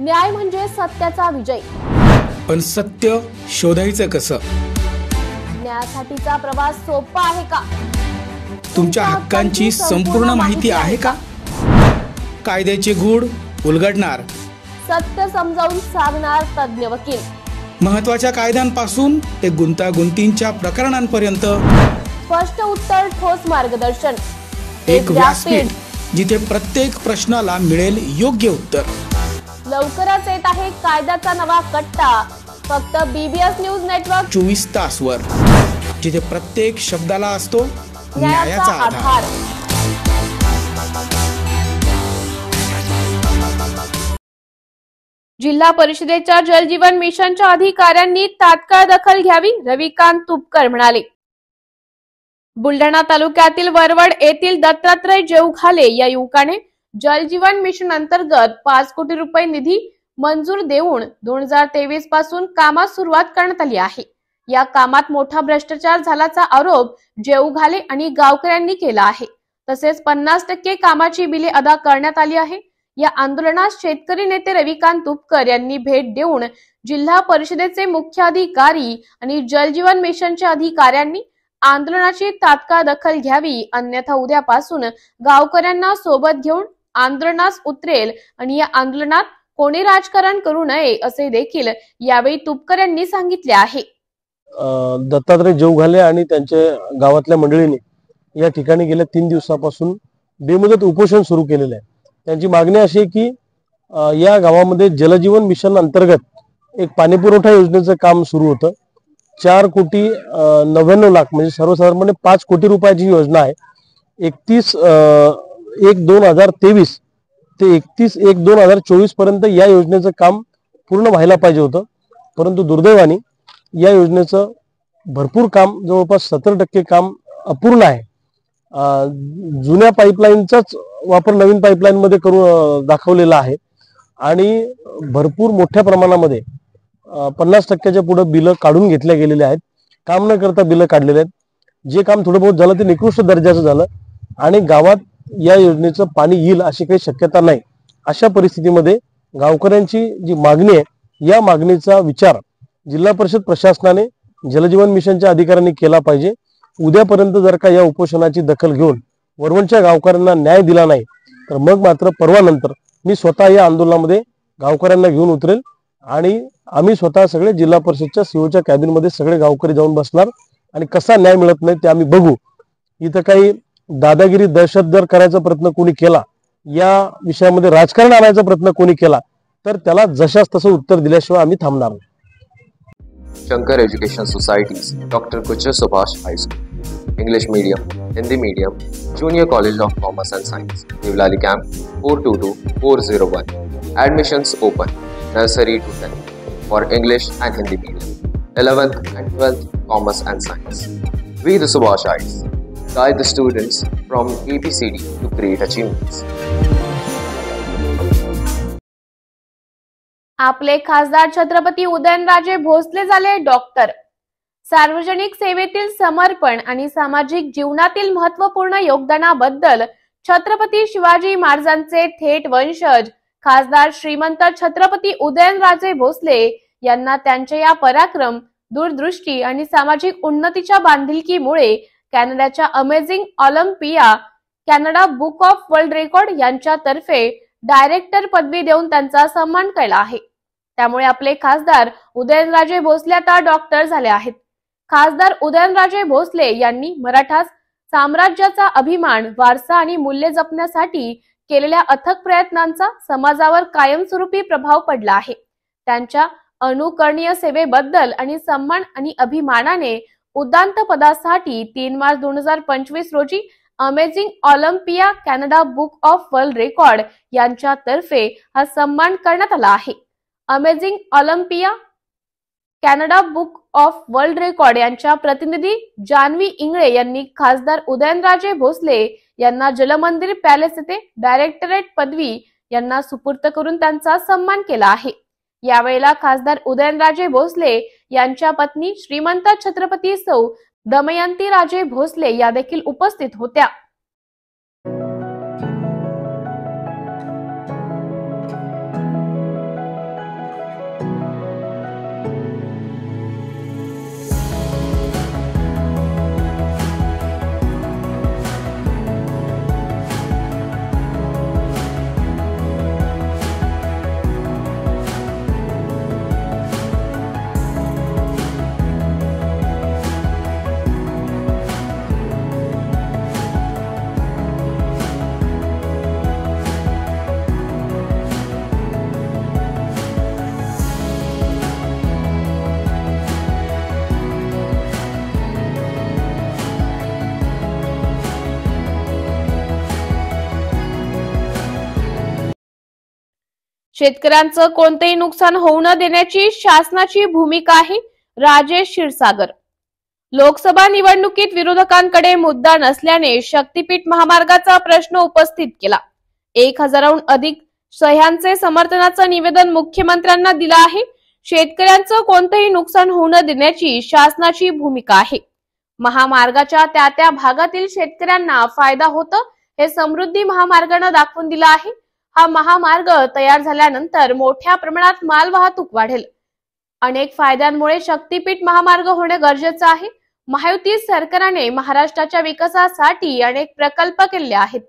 न्याय म्हणजे सत्याचा विजय। पण सत्य शोधायचं कसं? न्यायासाठीचा प्रवास सोपा आहे का? तुमच्या हक्कांची संपूर्ण माहिती आहे का? कायद्याचे गूढ उलगडणार, सत्य समजावून सांगणार तज्ञ वकील। महत्त्वाच्या कायद्यांपासून ते गुंतागुंतींच्या प्रकरणांपर्यंत स्पष्ट उत्तर, ठोस मार्गदर्शन। एक व्यासपीठ जिथे प्रत्येक प्रश्नाला मिळेल योग्य उत्तर। लवकरच येत आहे कायद्याचा नवा कट्टा, फक्त BBS न्यूज नेटवर्क 24 तासवर, जिथे प्रत्येक शब्दाला असतो न्यायाचा आधार। जिल्हा परिषदेच्या जलजीवन मिशनच्या अधिकाऱ्यांनी तात्काळ दखल घ्यावी, रविकांत तुपकर म्हणाले। बुलढाणा तालुक्यातील वरवड येथील दत्तात्रय जेवघाले या युवकाने जलजीवन मिशन अंतर्गत 5 कोटी रुपये निधी मंजूर देऊन 2023 पासून कामास सुरुवात करण्यात आली आहे। या कामात मोठा भ्रष्टाचार झाल्याचा आरोप जेवघाले आणि गावकऱ्यांनी केला आहे। तसेच 50% कामाची बिले अदा करण्यात आली आहे। या आंदोलनात शेतकरी नेते रविकांत तुपकर यांनी भेट देऊन जिल्हा परिषदेचे मुख्याधिकारी आणि जलजीवन मिशनच्या अधिकाऱ्यांनी आंदोलनाची तात्काळ दखल घ्यावी, अन्यथा उद्यापासून गावकऱ्यांना सोबत घेऊन आंदोलनास उतरेल आणि या आंदोलनात कोणी राजकारण करू नये असे देखील यावेळी तुपकर यांनी सांगितले आहे। दत्तात्रय जेवघाले आणि त्यांच्या गावातल्या मंडळींनी या ठिकाणी गेल्या 3 दिवसापासून बेमुदत उपोषण सुरू केलेले आहे। त्यांची मागणी अशी आहे की या गावामध्ये जलजीवन मिशन अंतर्गत एक पाणी पुरवठा योजनेचं काम सुरू होतं। 4 कोटी 99 लाख म्हणजे सर्वसाधारणपणे 5 कोटी रुपयाची योजना आहे। 31/1/2023 ते 31/1/2024 पर्यंत या योजनेचं काम पूर्ण व्हायला पाहिजे होतं, परंतु दुर्दैवाने या योजनेचं भरपूर काम जवळपास 70% काम अपूर्ण आहे। जुन्या पाईपलाईनचाच वापर नवीन पाईपलाईन मध्ये करून दाखवलेला आहे आणि भरपूर मोठ्या प्रमाणामध्ये 50%च्या पुढे बिलं काढून घेतल्या गेलेले आहेत। काम न करता बिलं काढलेले आहेत। जे काम थोडं बहुत झालं ते निकृष्ट दर्जाचं झालं आणि गावात या योजनेचं पाणी येईल अशी काही शक्यता नाही। अशा परिस्थितीमध्ये गावकऱ्यांची जी मागणी आहे, या मागणीचा विचार जिल्हा परिषद प्रशासनाने जलजीवन मिशनच्या अधिकाऱ्यांनी केला पाहिजे। उद्यापर्यंत जर का या उपोषणाची दखल घेऊन वरवणच्या गावकऱ्यांना न्याय दिला नाही तर मग मात्र परवानंतर मी स्वतः या आंदोलनामध्ये गावकऱ्यांना घेऊन उतरेल आणि आम्ही स्वतः सगळे जिल्हा परिषदच्या सीओच्या कॅबिनमध्ये सगळे गावकरी जाऊन बसणार आणि कसा न्याय मिळत नाही ते आम्ही बघू। इथं काही दादागिरी दहशत जर करायचा प्रयत्न कोणी केला, या विषयामध्ये राजकारण आणायचा प्रयत्न कोणी केला तर त्याला जशास तसं उत्तर दिल्याशिवाय आम्ही थांबणार नाही। Shankar Education Societies, Dr. Kuchar Subhash High School, English Medium, Hindi Medium, Junior College of Commerce and Science, Nivlali Camp 422401. Admissions open, nursery to 10th for English and Hindi Medium, 11th and 12th Commerce and Science. We the Subhashites guide the students from ABCD to great achievements. आपले खासदार छत्रपती उदयनराजे भोसले झाले doctor. सार्वजनिक सेवेतील समर्पण आणि सामाजिक जीवनातील महत्त्वपूर्ण योगदानाबद्दल छत्रपती शिवाजी महाराजांचे थेट वंशज खासदार श्रीमंत छत्रपती उदयनराजे भोसले यांना त्यांच्या या पराक्रम, दूरदृष्टी आणि सामाजिक उन्नतीच्या बांधिलकीमुळे कॅनडाच्या amazing Olympia, Canada book of world record यांच्यातर्फे डायरेक्टर पदवी देऊन त्यांचा सन्मान केला आहे। त्यामुळे आपले खासदार उदयनराजे भोसले आता डॉक्टर झाले आहेत। खासदार उदयनराजे भोसले यांनी मराठा साम्राज्याचा अभिमान, वारसा आणि मूल्य जपण्यासाठी केलेल्या अथक प्रयत्नांचा समाजावर कायमस्वरूपी प्रभाव पडला आहे। त्यांच्या अनुकरणीय सेवेबद्दल आणि सन्मान आणि अभिमानाने उदात्त पदासाठी 3 मार्च 2025 रोजी amazing Olympia, Canada book of world record यांच्यातर्फे हा सन्मान करण्यात आला आहे। Amazing Olympia, Canada book of world record यांच्या प्रतिनिधी जानवी इंगळे यांनी खासदार उदयनराजे भोसले यांना जलमंदिर पॅलेस येथे डायरेक्टरेट पदवी यांना सुपूर्द करून त्यांचा सन्मान केला आहे। यावेळेला खासदार उदयनराजे भोसले यांच्या पत्नी श्रीमंत छत्रपती सौ दमयंती राजे भोसले या देखील उपस्थित होत्या। शेतकऱ्यांचं कोणतेही नुकसान होऊ न देण्याची शासनाची भूमिका आहे. राजेश क्षीरसागर. लोकसभा निवडणुकीत विरोधकांकडे मुद्दा नसल्याने शक्तीपीठ महामार्गाचा प्रश्न उपस्थित केला. 1000हून अधिक सह्यांचे समर्थनाचं निवेदन मुख्यमंत्र्यांना दिलं आहे. शेतकऱ्यांचं कोणतेही नुकसान होऊ न देण्याची शासनाची भूमिका आहे. महामार्गाच्या त्या भागातील शेतकऱ्यांना फायदा होतो हे समृद्धी महामार्गाने दाखवून दिलं आहे. हा महामार्ग तयार झाल्यानंतर मोठ्या प्रमाणात मालवाहतूक वाढेल. अनेक फायद्यांमुळे शक्तीपीठ महामार्ग होणे गरजेचं आहे. महायुती सरकारने महाराष्ट्राच्या विकासासाठी अनेक प्रकल्प केले आहेत.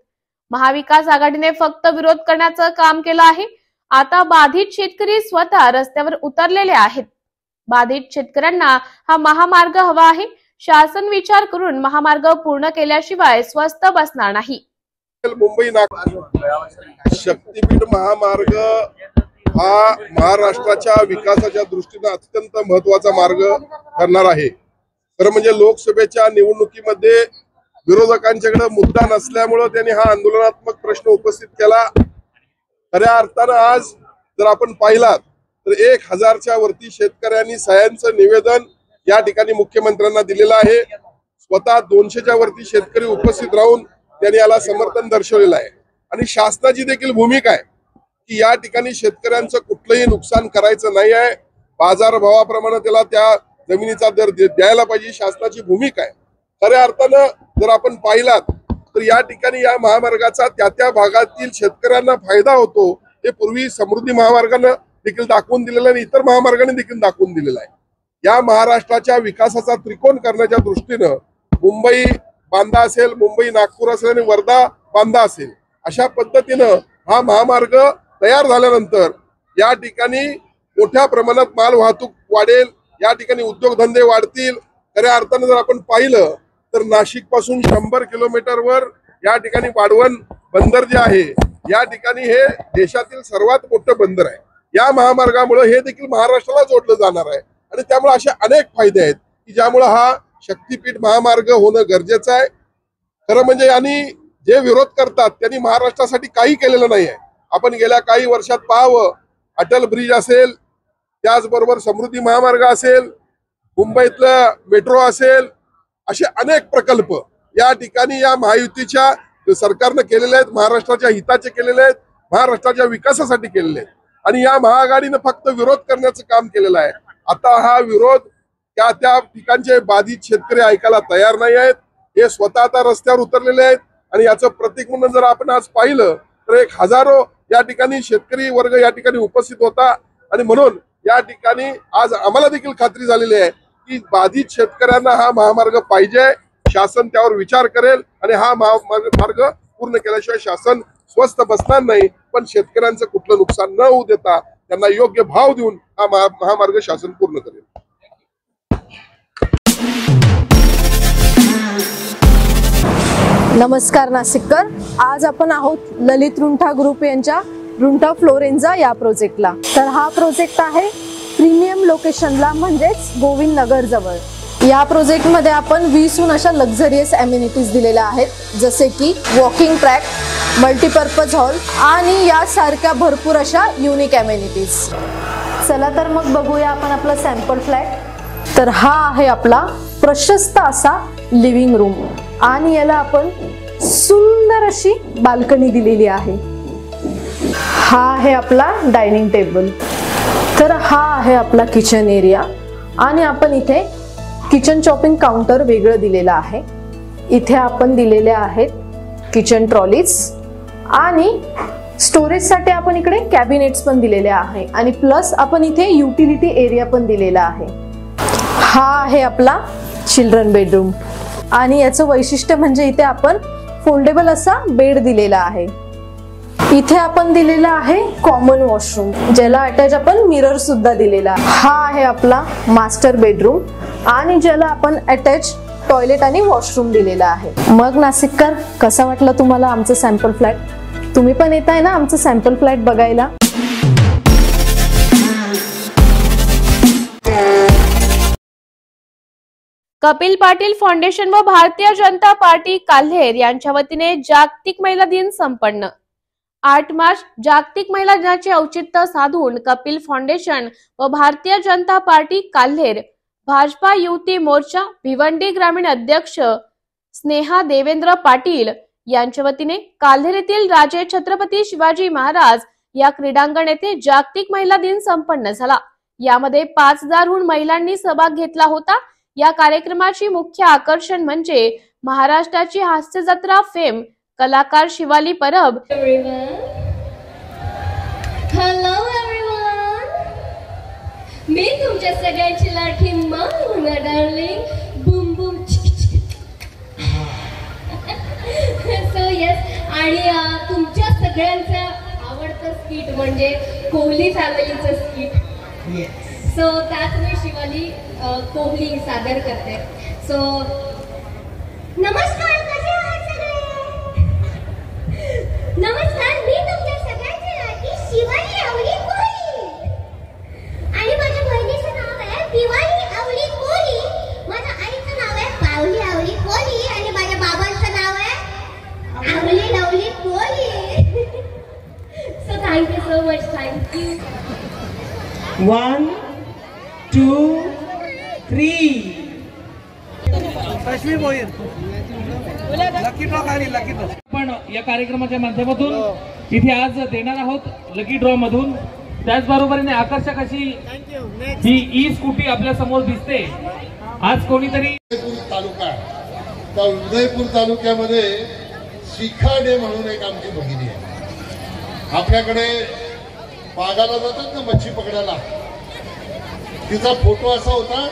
महाविकास आघाडीने फक्त विरोध करण्याचं काम केलं आहे. आता बाधित शेतकरी स्वतः रस्त्यावर उतरलेले आहेत. बाधित शेतकऱ्यांना हा महामार्ग हवा आहे. शासन विचार करून महामार्ग पूर्ण केल्याशिवाय स्वस्त बसणार नाही. मुंबई नागपूर शक्तीपीठ महामार्ग हा महाराष्ट्राच्या विकासाच्या दृष्टीने अत्यंत महत्वाचा मार्ग ठरणार आहे. खरं म्हणजे लोकसभेच्या निवडणुकीमध्ये विरोधकांच्याकडे मुद्दा नसल्यामुळे त्यांनी हा आंदोलनात्मक प्रश्न उपस्थित केला. खऱ्या अर्थानं आज जर आपण पाहिलात तर 1000च्या वरती शेतकऱ्यांनी सह्यांचं निवेदन या ठिकाणी मुख्यमंत्र्यांना दिलेलं आहे. स्वतः 200च्या वरती शेतकरी उपस्थित राहून त्यांनी याला समर्थन दर्शवलेलं आहे. आणि शासनाची देखील भूमिका आहे की या ठिकाणी शेतकऱ्यांचं कुठलंही नुकसान करायचं नाही आहे. बाजारभावाप्रमाणे त्याला त्या जमिनीचा दर द्यायला पाहिजे, शासनाची भूमिका आहे. खऱ्या अर्थानं जर आपण पाहिलात तर या ठिकाणी या महामार्गाचा त्या भागातील शेतकऱ्यांना फायदा होतो हे पूर्वी समृद्धी महामार्गानं देखील दाखवून दिलेलं आणि इतर महामार्गाने देखील दाखवून दिलेलं आहे. या महाराष्ट्राच्या विकासाचा त्रिकोण करण्याच्या दृष्टीनं मुंबई बांदा असेल, मुंबई नागपूर असेल आणि वर्धा बांदा असेल, अशा पद्धतीनं हा महामार्ग तयार झाल्यानंतर या ठिकाणी मोठ्या प्रमाणात माल वाहतूक वाढेल, या ठिकाणी उद्योगधंदे वाढतील. खऱ्या अर्थानं जर आपण पाहिलं तर नाशिक पासून 100 किलोमीटरवर या ठिकाणी वाढवण बंदर जे आहे या ठिकाणी हे देशातील सर्वात मोठं बंदर आहे. या महामार्गामुळे हे देखील महाराष्ट्राला जोडलं जाणार आहे आणि त्यामुळे असे अनेक फायदे आहेत की ज्यामुळे हा शक्तीपीठ महामार्ग होणं गरजेचं आहे. खरं म्हणजे यांनी जे विरोध करतात त्यांनी महाराष्ट्रासाठी काही केलेलं नाही आहे. आपण गेल्या काही वर्षात पाहावं, अटल ब्रिज असेल, त्याचबरोबर समृद्धी महामार्ग असेल, मुंबईतलं मेट्रो असेल, असे अनेक प्रकल्प या ठिकाणी या महायुतीच्या सरकारनं केलेले आहेत. महाराष्ट्राच्या हिताचे केलेले आहेत, महाराष्ट्राच्या विकासासाठी केलेले आहेत. आणि या महाआघाडीनं फक्त विरोध करण्याचं काम केलेलं आहे. आता हा विरोध त्या ठिकाणचे बाधित शेतकरी ऐकायला तयार नाही आहेत. हे स्वतः आता रस्त्यावर उतरलेले आहेत आणि याचं प्रतीक म्हणून जर आपण आज पाहिलं तर 1000 या ठिकाणी शेतकरी वर्ग या ठिकाणी उपस्थित होता. आणि म्हणून या ठिकाणी आज आम्हाला देखील खात्री झालेली आहे की बाधित शेतकऱ्यांना हा महामार्ग पाहिजे. शासन त्यावर विचार करेल आणि हा महामार्ग पूर्ण केल्याशिवाय शासन स्वस्त बसणार नाही. पण शेतकऱ्यांचं कुठलं नुकसान न होऊ देता त्यांना योग्य भाव देऊन हा महामार्ग शासन पूर्ण करेल. नमस्कार नाशिककर. आज आपण आहोत ललित रुंठा ग्रुप यांच्या रुंठा फ्लोरेन्झा या प्रोजेक्टला. तर हा प्रोजेक्ट आहे प्रीमियम लोकेशनला, म्हणजेच गोविंद नगर जवळ. या प्रोजेक्टमध्ये आपण 20हून अशा लक्झरियस अम्युनिटीज दिलेल्या आहेत, जसे की वॉकिंग ट्रॅक, मल्टीपर्पज हॉल आणि यासारख्या भरपूर अशा युनिक अम्युनिटीज. चला तर मग बघूया आपण आपला सॅम्पल फ्लॅट. तर हा आहे आपला प्रशस्त असा लिव्हिंग रूम आणि याला आपण सुंदर अशी बाल्कनी दिलेली आहे. हा आहे आपला डायनिंग टेबल. तर हा आहे आपला किचन एरिया आणि आपण इथे किचन चॉपिंग काउंटर वेगळं दिलेलं आहे. इथे आपण दिलेले आहेत किचन ट्रॉलीज आणि स्टोरेजसाठी आपण इकडे कॅबिनेट्स पण दिलेले आहे आणि प्लस आपण इथे युटिलिटी एरिया पण दिलेला आहे. हा आहे आपला चिल्ड्रन बेडरूम आणि याचं वैशिष्ट्य म्हणजे इथे आपण फोल्डेबल असा बेड दिलेला आहे. इथे आपण दिलेला आहे कॉमन वॉशरूम, ज्याला अटॅच आपण मिरर सुद्धा दिलेला आहे. हा आहे आपला मास्टर बेडरूम आणि ज्याला आपण अटॅच टॉयलेट आणि वॉशरूम दिलेला आहे. मग नाशिककर, कसा वाटला तुम्हाला आमचं सॅम्पल फ्लॅट? तुम्ही पण येत आहे ना आमचं सॅम्पल फ्लॅट बघायला? कपिल पाटील फाउंडेशन व भारतीय जनता पार्टी काल्हेर यांच्या वतीने जागतिक महिला दिन संपन्न. 8 मार्च जागतिक महिला दिनाचे औचित्य साधून कपिल फाउंडेशन व भारतीय जनता पार्टी काल्हेर, भाजपा युवती मोर्चा भिवंडी ग्रामीण अध्यक्ष स्नेहा देवेंद्र पाटील यांच्या वतीने काल्हेर येथील राजे छत्रपती शिवाजी महाराज या क्रीडांगण येथे जागतिक महिला दिन संपन्न झाला। यामध्ये 5000हून महिलांनी सहभाग घेतला होता। या कार्यक्रमाची मुख्य आकर्षण म्हणजे महाराष्ट्राची हास्य जत्रा फेम कलाकार शिवाली परब। हॅलो एव्हरीवन, मी तुमच्या सगळ्यांची लाठी माऊना darling boom boom so yes, आणि तुमच्या सगळ्यांचं आवडतं स्किट म्हणजे कोहली फॅमिलीचं स्किट। सो त्यात मी शिवाली कोहली सादर करते। सो नमस्कार, कसे आहात सगळे? नमस्कार, मी तुमच्या सगळ्यांची लाडकी शिवाली आवली कोहली आणि माझ्या बहिणीचं नाव आहे दिवाळी आवली कोहली, माझ्या आईचं नाव आहे पावली आवली कोहली आणि माझ्या बाबांचं नाव आहे आवली lovely Kohli. So thank you so much, thank you. 1 2 3 पण या कार्यक्रमाच्या माध्यमातून इथे आज देणार आहोत लकी ड्रॉ मधून। त्याचबरोबरीने आकर्षक अशी ही ई स्कूटी आपल्या समोर दिसते। आज कोणीतरी तालुका, त्या उदयपूर तालुक्यामध्ये शिखाडे म्हणून एक आमची भगिनी आहे। आपल्याकडे बागाला जातात ना मच्छी पकडायला, तिचा फोटो असा होता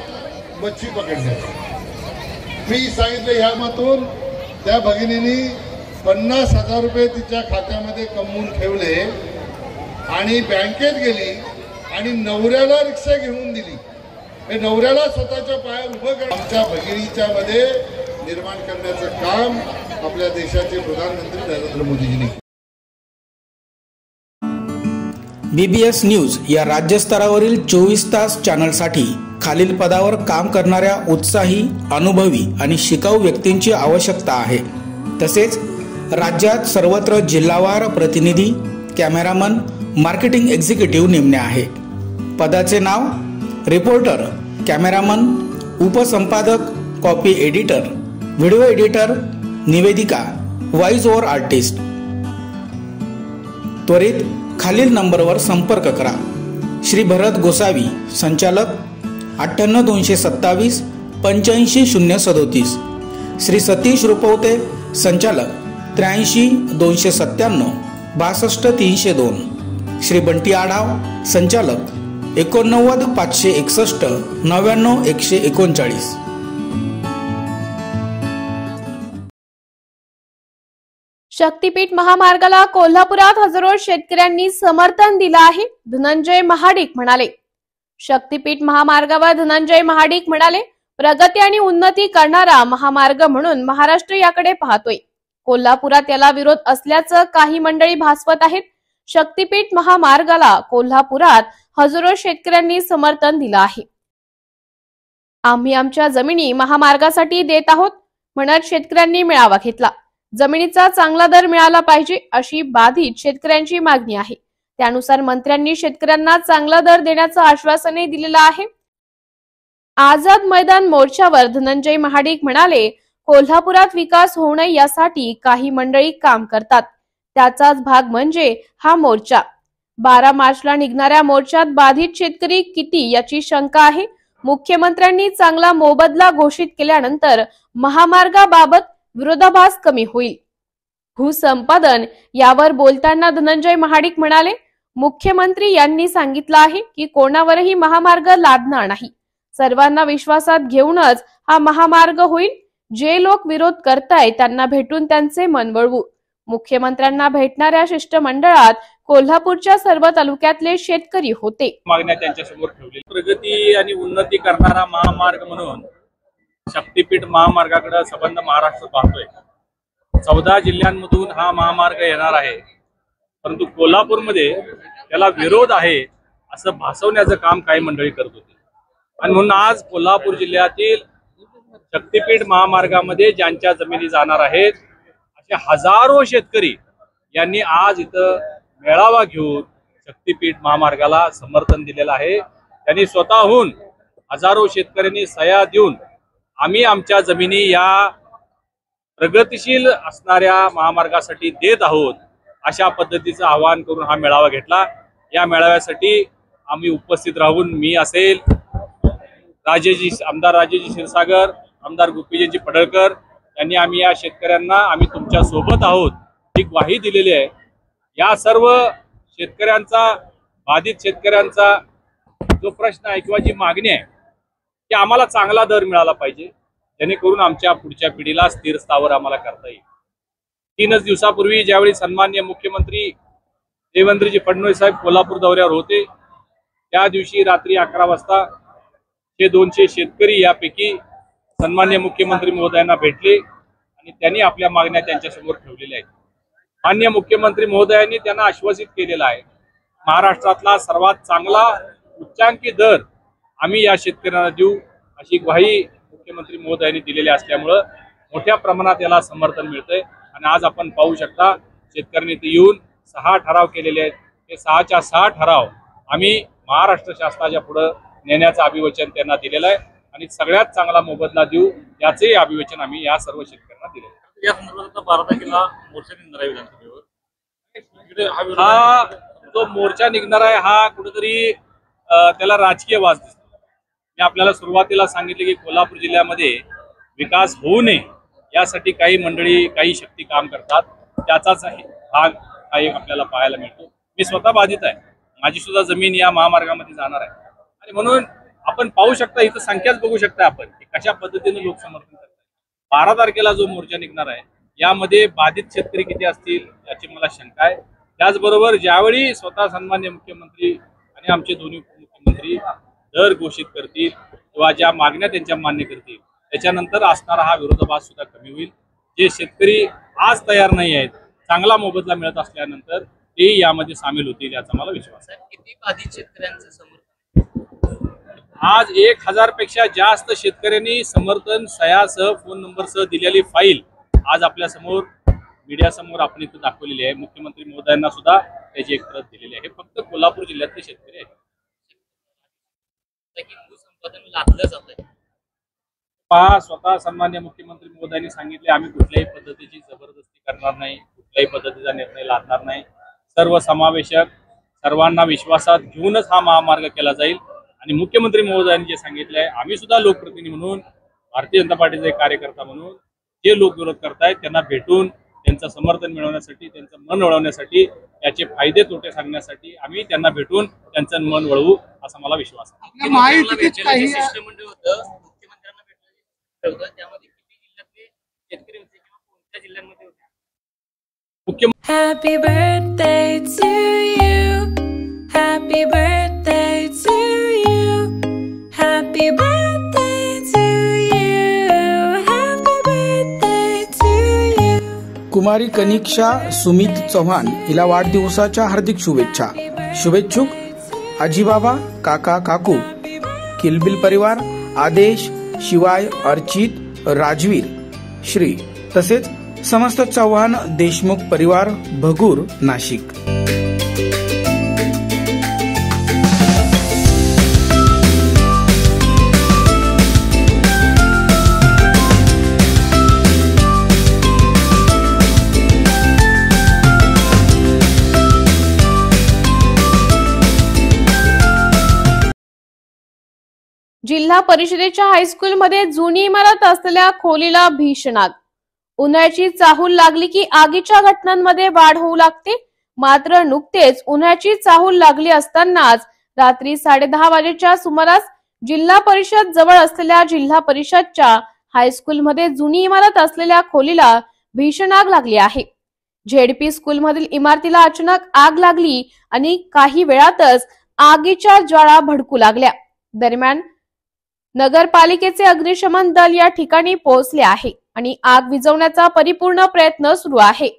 मच्छी पकडण्याचा। मी सांगितलं ह्यामधून त्या भगिनीने 50,000 रुपये तिच्या खात्यामध्ये कमवून ठेवले आणि बँकेत गेली आणि नवऱ्याला रिक्षा घेऊन दिली। हे नवऱ्याला स्वतःच्या पायावर उभं करून आमच्या भगिनीच्या मध्ये निर्माण करण्याचं काम आपल्या देशाचे प्रधानमंत्री नरेंद्र मोदीजींनी। BBS न्यूज या राज्यस्तरावरील 24 तास चॅनलसाठी खालील पदावर काम करणाऱ्या उत्साही, अनुभवी आणि शिकाऊ व्यक्तींची आवश्यकता आहे। तसेच राज्यात सर्वत्र जिल्हावार प्रतिनिधी, कॅमेरामन, मार्केटिंग एक्झिक्युटिव्ह नेमणे आहे। पदाचे नाव: रिपोर्टर, कॅमेरामन, उपसंपादक, कॉपी एडिटर, व्हिडिओ एडिटर, निवेदिका, व्हॉइस ओव्हर आर्टिस्ट। त्वरित खालील नंबरवर संपर्क करा। श्री भरत गोसावी, संचालक 98 227 85 037, श्री सतीश रुपवते, संचालक 83 297 62 302, श्री बंटी आढाव, संचालक 89 561 99 139। शक्तीपीठ महामार्गाला कोल्हापुरात हजारो शेतकऱ्यांनी समर्थन दिलं आहे, धनंजय महाडिक म्हणाले। शक्तीपीठ महामार्गावर धनंजय महाडिक म्हणाले, प्रगती आणि उन्नती करणारा महामार्ग म्हणून महाराष्ट्र याकडे पाहतोय। कोल्हापुरात याला विरोध असल्याचं काही मंडळी भासवत आहेत। शक्तीपीठ महामार्गाला कोल्हापुरात हजारो शेतकऱ्यांनी समर्थन दिलं आहे। आम्ही आमच्या जमिनी महामार्गासाठी देत आहोत म्हणत शेतकऱ्यांनी मेळावा घेतला। जमिनीचा चांगला दर मिळाला पाहिजे अशी बाधित शेतकऱ्यांची मागणी आहे। त्यानुसार मंत्र्यांनी शेतकऱ्यांना चांगला दर देण्याचं आश्वासनही दिलेलं आहे। आझाद मैदान मोर्चावर धनंजय महाडिक म्हणाले, कोल्हापुरात विकास होऊ नये यासाठी काही मंडळी काम करतात, त्याचाच भाग म्हणजे हा मोर्चा। 12 मार्चला निघणाऱ्या मोर्चात बाधित शेतकरी किती याची शंका आहे। मुख्यमंत्र्यांनी चांगला मोबदला घोषित केल्यानंतर महामार्गाबाबत विरोधाभास कमी होईल। भूसंपादन यावर बोलताना धनंजय महाडिक म्हणाले, मुख्यमंत्री यांनी सांगितलं आहे की कोणावरही महामार्ग लादणार नाही, सर्वांना विश्वासात घेऊनच हा महामार्ग होईल। जे लोक विरोध करतायत त्यांना भेटून त्यांचे मन वळवू। मुख्यमंत्र्यांना भेटणाऱ्या शिष्टमंडळात कोल्हापूरच्या सर्व तालुक्यातले शेतकरी होते। मागण्या त्यांच्या समोर ठेवली। प्रगती आणि उन्नती करणारा महामार्ग म्हणून शक्तीपीठ महामार्गाकडे संबंध महाराष्ट्र पाहतोय। 14 जिल्ह्यांमधून हा महामार्ग येणार आहे, परंतु कोल्हापूरमध्ये त्याला विरोध आहे असं भासवण्याचं काम काही मंडळी करत होती। आणि म्हणून आज कोल्हापूर जिल्ह्यातील शक्तीपीठ महामार्गामध्ये ज्यांच्या जमिनी जाणार आहेत असे हजारो शेतकरी यांनी आज इथं मेळावा घेऊन शक्तीपीठ महामार्गाला समर्थन दिलेलं आहे। त्यांनी स्वतःहून हजारो शेतकऱ्यांनी सह्या देऊन आम्ही आमच्या जमिनी या प्रगतिशील असणाऱ्या महामार्गासाठी देत आहोत अशा पद्धतीचं आवाहन करून हा मेळावा घेतला। या मेळाव्यासाठी आम्ही उपस्थित राहून मी असेल, आमदार राजेजी क्षीरसागर, आमदार गोपीजी पडळकर यांनी आम्ही या शेतकऱ्यांना आम्ही तुमच्या सोबत आहोत ही ग्वाही दिलेली आहे। या सर्व शेतकऱ्यांचा, बाधित शेतकऱ्यांचा जो प्रश्न आहे किंवा जी मागणी आहे की आम्हाला चांगला दर मिळाला पाहिजे, जेणेकरून आमच्या पुढच्या पिढीला स्थिर स्थावर आम्हाला करता येईल। 3 दिवसापूर्वी ज्यावेळी सन्माननीय मुख्यमंत्री देवेंद्रजी फडणवीस साहेब कोल्हापूर दौऱ्यावर होते, त्या दिवशी रात्री 11 वाजता 200 शेतकरी यापैकी सन्माननीय मुख्यमंत्री महोदयांना भेटले आणि त्यांनी आपल्या मागण्या त्यांच्यासमोर ठेवलेल्या आहेत। माननीय मुख्यमंत्री महोदयांनी त्यांना आश्वासित केलेलं आहे महाराष्ट्रातला सर्वात चांगला उच्चांकी दर आम्ही या शेतकऱ्यांना देऊ अशी ग्वाही मुख्यमंत्री महोदयांनी दिलेली असल्यामुळं मोठ्या प्रमाणात याला समर्थन मिळतंय। आणि आज आपण पाहू शकता शेतकऱ्यांनी इथे येऊन 6 ठराव केलेले आहेत। ते 6च्या 6 ठराव आम्ही महाराष्ट्र शासनाच्या पुढे नेण्याचं अभिवचन त्यांना दिलेलं आहे आणि सगळ्यात चांगला मोबदला देऊ याचे अभिवचन आम्ही या सर्व शेतकऱ्यांना दिले। या संदर्भात 12 तारखेला मोर्चा निघणार आहे विधानसभेवर। हा जो मोर्चा निघणार आहे हा कुठेतरी त्याला राजकीय वास दिसतो। मी आपल्याला सुरुवातीला सांगितले की कोल्हापूर जिल्ह्यामध्ये विकास होऊ नये यासाठी काही मंडळी, काही शक्ती काम करतात, त्याचाच भाग हा एक आपल्याला पाहायला मिळतो। मी स्वतः बाधित आहे, माझी सुद्धा जमीन या महामार्गामध्ये जाणार आहे आणि म्हणून आपण पाहू शकता, इथं संख्याच बघू शकता आपण की कशा पद्धतीने लोक समर्थन करतात। 12 तारखेला जो मोर्चा निघणार आहे यामध्ये बाधित शेतकरी किती असतील याची मला शंका आहे। त्याचबरोबर ज्यावेळी स्वतः सन्माननीय मुख्यमंत्री आणि आमचे दोन्ही उपमुख्यमंत्री दर घोषित करतील किंवा ज्या मागण्या त्यांच्या मान्य करतील त्याच्यानंतर असणारा हा विरोधाभास सुद्धा कमी होईल। जे शेतकरी आज तयार नाही आहेत, चांगला मोबदला मिळत असल्यानंतर ते यामध्ये सामील होतील याचा मला विश्वास आहे। किती बाधित शेतकऱ्यांचं समर्थन? आज 1000 पेक्षा जास्त शेतकऱ्यांनी समर्थन सह्यासह, फोन नंबरसह दिलेली फाईल आज आपल्या समोर, मीडिया समोर आपण इथं दाखवलेली आहे। मुख्यमंत्री महोदयांना सुद्धा त्याची एक प्रत दिलेली आहे। फक्त कोल्हापूर जिल्ह्यातले शेतकरी आहेत। पहा, स्वतः सन्माननीय मुख्यमंत्री महोदयांनी सांगितले आम्ही कुठल्याही पद्धतीची जबरदस्ती करणार नाही, कुठल्याही पद्धतीचा निर्णय लादणार नाही। सर्वसमावेशक, सर्वांना विश्वासात घेऊनच हा महामार्ग केला जाईल। आणि मुख्यमंत्री महोदयांनी जे सांगितले आहे, आम्ही सुद्धा लोकप्रतिनिधी म्हणून, भारतीय जनता पार्टीचे कार्यकर्ता म्हणून जे लोक विरोध करतायत त्यांना भेटून त्यांचं समर्थन मिळवण्यासाठी, त्यांचं मन वळवण्यासाठी, त्याचे फायदे तोटे सांगण्यासाठी आम्ही त्यांना भेटून त्यांचं मन वळवू असा मला विश्वास आहे। शिष्टमंडळ होतं, मुख्यमंत्र्यांना भेटलं होतं, त्यामध्ये किती जिल्ह्यातले शेतकरी होते किंवा कोणत्या जिल्ह्यांमध्ये होते? Happy birthday to you. Happy birthday to you. Happy birthday to you. Happy birthday to you. कुमारी कनिक्षा सुमित चव्हाण हिला वाढदिवसाच्या हार्दिक शुभेच्छा। शुभेच्छुक आजीबाबा, काका, काकू, किलबिल परिवार, आदेश, शिवाय, अर्चित, राजवीर, श्री तसेच समस्त चव्हाण देशमुख परिवार, भगूर, नाशिक। जिल्हा परिषदेच्या हायस्कूलमध्ये जुनी इमारत असलेल्या खोलीला भीषण आग। उन्हाळ्याची चाहूल लागली की आगीच्या घटनांमध्ये वाढ होऊ लागते। मात्र नुकतेच उन्हाळ्याची चाहूल लागली असतानाच रात्री 10:30 वाजेच्या सुमारास जिल्हा परिषद जवळ असलेल्या जिल्हा परिषदच्या हायस्कूलमध्ये जुनी इमारत असलेल्या खोलीला भीषण आग लागली आहे। झेडपी स्कूलमधील इमारतीला अचानक आग लागली आणि काही वेळातच आगीच्या ज्वाळा भडकू लागल्या। दरम्यान नगरपालिकेचे अग्निशमन दल या ठिकाणी पोहोचले आहे आणि आग विझवण्याचा परिपूर्ण प्रयत्न सुरू आहे।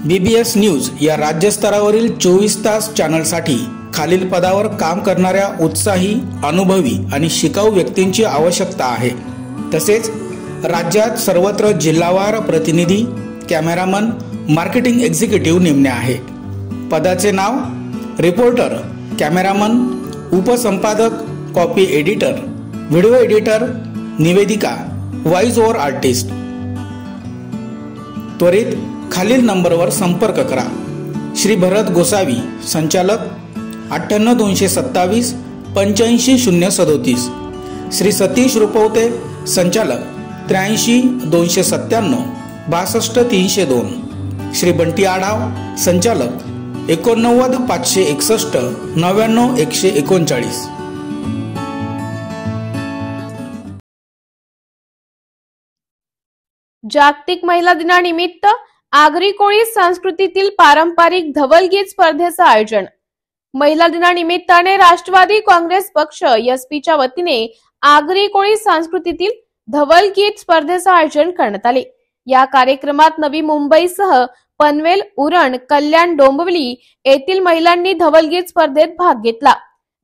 BBS न्यूज या राज्यस्तरावरील 24 तास चॅनलसाठी खालील पदावर काम करणाऱ्या उत्साही, अनुभवी आणि शिकाऊ व्यक्तींची आवश्यकता आहे। तसेच राज्यात सर्वत्र जिल्हावार प्रतिनिधी, कॅमेरामन, मार्केटिंग एक्झिक्युटिव्ह नेमणे आहे. पदाचे नाव: रिपोर्टर, कॅमेरामन, उपसंपादक, कॉपी एडिटर, व्हिडिओ एडिटर, निवेदिका, व्हॉइस ओव्हर आर्टिस्ट. त्वरित खालील नंबरवर संपर्क करा. श्री भरत गोसावी, संचालक, 98 227 85 037. श्री सतीश रुपवते, संचालक, 83 297 62 302. श्री बंटी आढाव, संचालक, 89 561 99 139. जागतिक महिला दिनानिमित्त आगरी कोळी संस्कृतीतील पारंपरिक धवलगीत स्पर्धेचं आयोजन. महिला दिनानिमित्ताने राष्ट्रवादी काँग्रेस पक्ष एसपीच्या वतीने आगरी कोळी संस्कृतीतील धवलगीत स्पर्धेचं आयोजन करण्यात आले. या कार्यक्रमात नवी मुंबईसह पनवेल, उरण, कल्याण, डोंबिवली येथील महिलांनी धवलगीत स्पर्धेत भाग घेतला.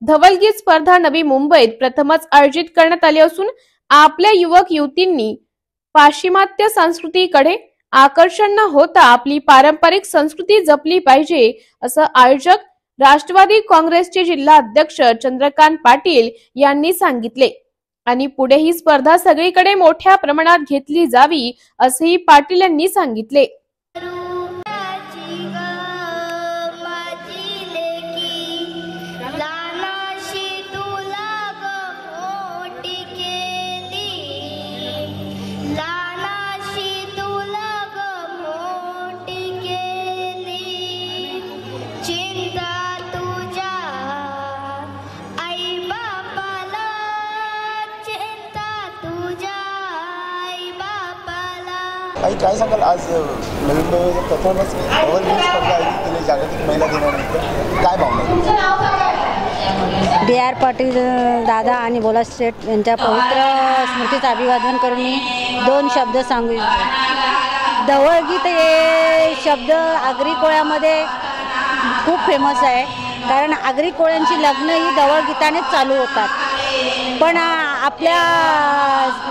धवलगीत स्पर्धा नवी मुंबईत प्रथमच आयोजित करण्यात आली असून आपल्या युवक युवतींनी पाश्चिमात्य संस्कृतीकडे आकर्षण न होता आपली पारंपरिक संस्कृती जपली पाहिजे, असं आयोजक राष्ट्रवादी काँग्रेसचे जिल्हा अध्यक्ष चंद्रकांत पाटील यांनी सांगितले आणि पुढे ही स्पर्धा सगळीकडे मोठ्या प्रमाणात घेतली जावी, असंही पाटील यांनी सांगितले. आई काय सांगाल, आज नवी मुंबईमध्ये प्रथमच धवलगीत स्पर्धा आयोजित केली जागतिक महिला दिनानिमित्त, काय भावना? DR पाटील दादा आणि बोला शेठ यांच्या पवित्र स्मृतीचं अभिवादन करून मी 2 शब्द सांगू इच्छितो. धवलगीत हे शब्द आगरी कोळ्यामध्ये खूप फेमस आहे, कारण आगरी कोळ्यांची लग्न ही धवलगीतानेच चालू होतात. पण आपल्या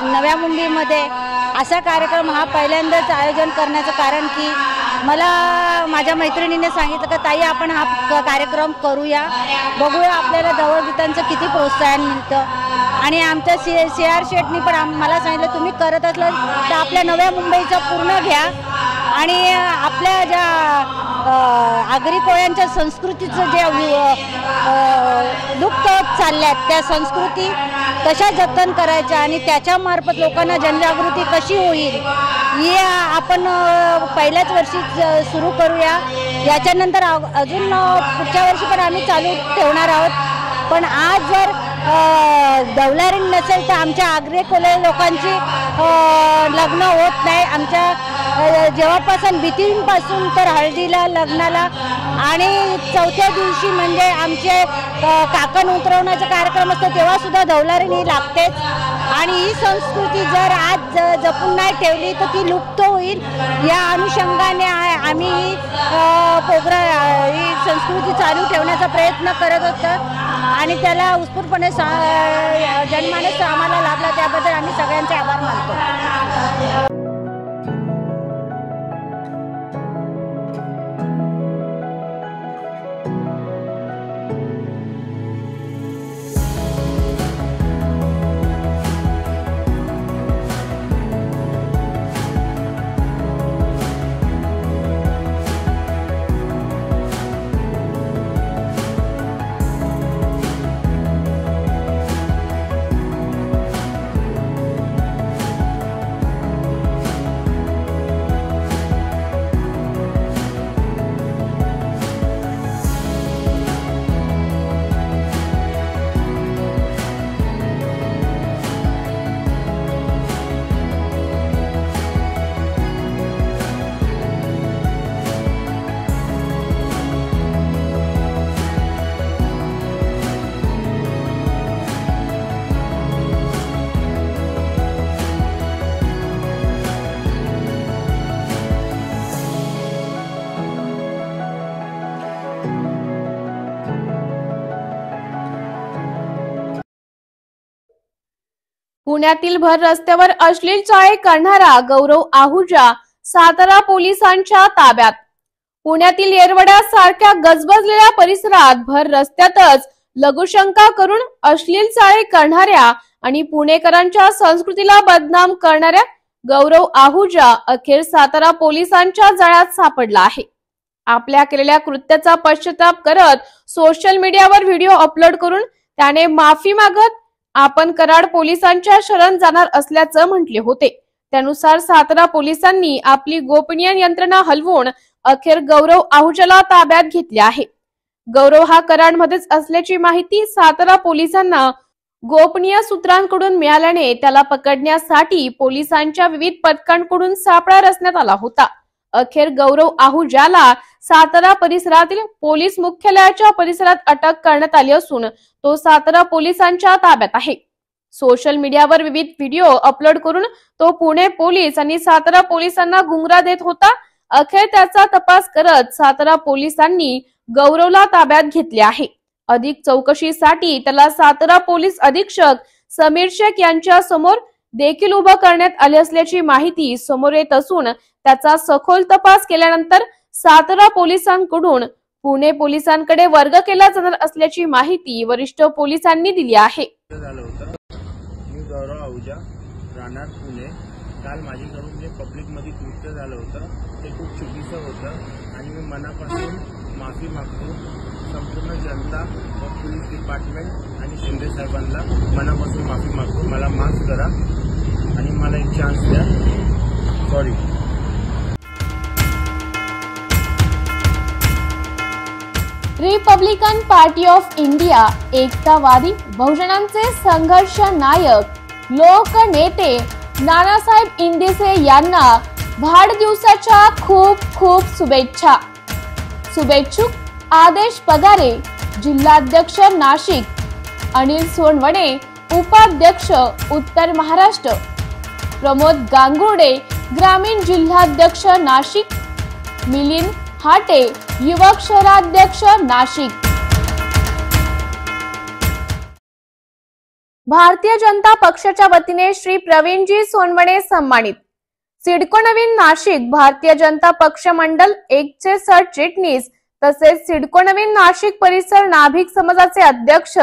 नव्या मुंबईमध्ये असा कार्यक्रम हा पहिल्यांदाच आयोजन करण्याचं कारण की मला माझ्या मैत्रिणीने सांगितलं की ताई आपण हा कार्यक्रम करूया, बघूया आपल्याला धवलगीतांचं किती प्रोत्साहन मिळतं. आणि आमच्या CR शेटनी पण मला सांगितलं तुम्ही करत असलं तर आपल्या नव्या मुंबईचं पूर्ण घ्या आणि आपल्या ज्या आगरी कोळ्यांच्या संस्कृतीचं जे लुप्त होत चालल्यात त्या संस्कृती कशा जतन करायच्या आणि त्याच्यामार्फत लोकांना जनजागृती कशी होईल हे आपण पहिल्याच वर्षी सुरू करूया. याच्यानंतर अजून पुढच्या वर्षी पण आम्ही चालू ठेवणार आहोत. पण आज जर दौलारी नसेल तर आमच्या आगरी कोळी लोकांची लग्न होत नाही. आमच्या जेव्हापासून भीतींपासून तर हळदीला, लग्नाला आणि चौथ्या दिवशी म्हणजे आमचे काकण उतरवण्याचा कार्यक्रम असतो तेव्हा सुद्धा दौलारी लागतेच. आणि ही संस्कृती जर आज जपून नाही ठेवली तर ती लुप्त होईल. या अनुषंगाने आम्ही ही संस्कृती चालू ठेवण्याचा प्रयत्न करत होतो आणि त्याला उत्स्फूर्तपणे जनमानस आम्हाला लाभला, त्याबद्दल आम्ही सगळ्यांचे आभार मानतो. पुण्यातील भर रस्त्यावर अश्लील चाळे करणारा गौरव आहुजा सातारा पोलिसांच्या ताब्यात. पुण्यातील येरवडा सारख्या गजबजलेल्या परिसरात भर रस्त्यातच लघुशंका करून अश्लील चाळे करणाऱ्या आणि पुणेकरांच्या संस्कृतीला बदनाम करणाऱ्या गौरव आहुजा अखेर सातारा पोलिसांच्या जाळ्यात सापडला आहे. आपल्या केलेल्या कृत्याचा पश्चाताप करत सोशल मीडियावर व्हिडिओ अपलोड करून त्याने माफी मागत आपण कराड पोलिसांच्या शरण जाणार असल्याचं म्हटले होते. त्यानुसार सातारा पोलिसांनी आपली गोपनीय यंत्रणा हलवून अखेर गौरव आहुजाला ताब्यात घेतले आहे. गौरव हा कराडमध्येच असल्याची माहिती सातारा पोलिसांना गोपनीय सूत्रांकडून मिळाल्याने त्याला पकडण्यासाठी पोलिसांच्या विविध पथकांकडून सापळा रचण्यात आला होता. अखेर गौरव आहुजाला सातारा परिसरातील पोलीस मुख्यालयाच्या परिसरात अटक करण्यात आली असून तो सातारा पोलिसांच्या ताब्यात आहे. सोशल मीडियावर विविध व्हिडिओ अपलोड करून तो पुणे पोलीस आणि सातारा पोलिसांना गुंगरा देत होता. अखेर त्याचा तपास करत सातारा पोलिसांनी गौरवला ताब्यात घेतले आहे. अधिक चौकशीसाठी त्याला सातारा पोलीस अधीक्षक समीर शेख यांच्या समोर देखील उभं करण्यात आले असल्याची माहिती समोर येत असून त्याचा सखोल तपास केल्यानंतर सातारा पोलिसांकडून पुणे पोलिसांकडे वर्ग केला जाणार असल्याची माहिती वरिष्ठ पोलिसांनी दिली आहे. मी गौरव आहुजा राहणार पुणे. काल माझ्याकडून जे पब्लिकमध्ये कृत्य झालं होतं ते खूप चुकीचं होतं आणि मी मनापासून माफी मागतो. संपूर्ण जनता व पोलीस डिपार्टमेंट आणि शिंदे साहेबांना मनापासून माफी मागतो. मला माफ करा आणि मला एक चान्स द्या. Sorry. Republican party of India एकतावादी बहुजनांचे संघर्ष नायक लोकनेते नानासाहेब इंदिसे यांना वाढदिवसाच्या खूप खूप शुभेच्छा. शुभेच्छुक आदेश पगारे जिल्हाध्यक्ष नाशिक, अनिल सोनवणे उपाध्यक्ष उत्तर महाराष्ट्र, प्रमोद गांगुर्डे ग्रामीण जिल्हाध्यक्ष नाशिक, मिलिंद हाटे युवक शहराध्यक्ष नाशिक. भारतीय जनता पक्षाच्या वतीने श्री प्रवीणजी सोनवणे सन्मानित. सिडको नवीन नाशिक भारतीय जनता पक्ष मंडल 1 चे सरचिटणीस तसेच सिडको नवीन नाशिक परिसर नाभिक समाजाचे अध्यक्ष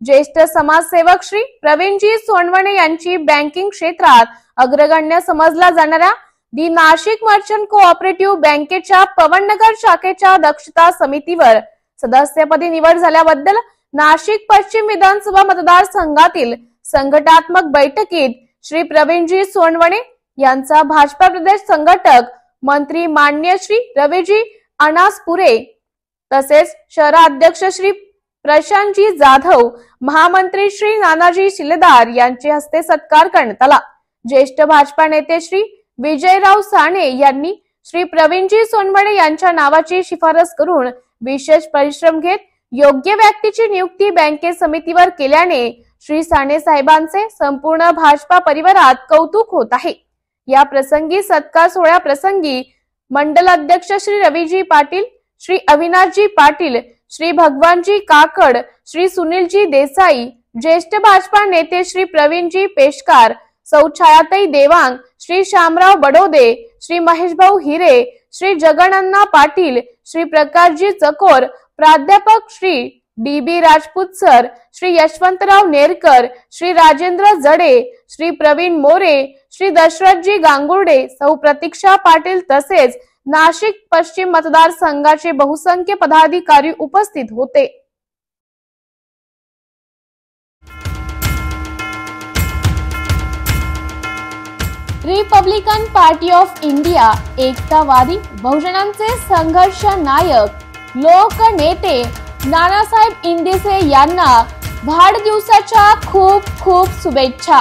ज्येष्ठ समाजसेवक श्री प्रवीणजी सोनवणे यांची बँकिंग क्षेत्रात अग्रगण्य समजला जाणाऱ्या दी नाशिक मर्चंट कोऑपरेटिव्ह बँकेच्या पवननगर शाखेच्या दक्षता समितीवर सदस्यपदी निवड झाल्याबद्दल नाशिक पश्चिम विधानसभा मतदारसंघातील संघटनात्मक बैठकीत श्री प्रवीणजी सोनवणे यांचा भाजपा प्रदेश संघटक मंत्री मान्य श्री रवीजी अनासपुरे तसेच शहराध्यक्ष श्री प्रशांतजी जाधव, महामंत्री श्री नानाजी शिलेदार यांचे हस्ते सत्कार करण्यात आला. ज्येष्ठ भाजपा नेते श्री विजयराव साने यांनी श्री प्रवीणजी सोनवणे यांच्या नावाची शिफारस करून विशेष परिश्रम घेत योग्य व्यक्तीची नियुक्ती बँके समितीवर केल्याने श्री साने साहेबांचे संपूर्ण भाजपा परिवारात कौतुक होत आहे. या प्रसंगी सत्कार सोहळ्या प्रसंगी मंडल अध्यक्ष श्री रवीजी पाटील, श्री अविनाशजी पाटील, श्री भगवानजी काकड, श्री सुनीलजी देसाई, ज्येष्ठ भाजपा नेते श्री प्रवीणजी पेशकार, सौ छायाताई देवांग, श्री शामराव बडोदे, श्री महेशभाऊ हिरे, श्री जगन्नाथ पाटील, श्री प्रकाशजी चकोर, प्राध्यापक श्री डी.बी. राजपूत सर, श्री यशवंतराव नेरकर, श्री राजेंद्र जडे, श्री प्रवीण मोरे, श्री दशरथजी गांगुर्डे, सौ प्रतीक्षा पाटील तसेच नाशिक पश्चिम मतदारसंघाचे बहुसंख्य पदाधिकारी उपस्थित होते. रिपब्लिकन पार्टी ऑफ इंडिया एकतावादी बहुजनांचे संघर्ष नायक लोकनेते नानासाहेब इंदिसे यांना वाढदिवसाच्या खूप खूप शुभेच्छा.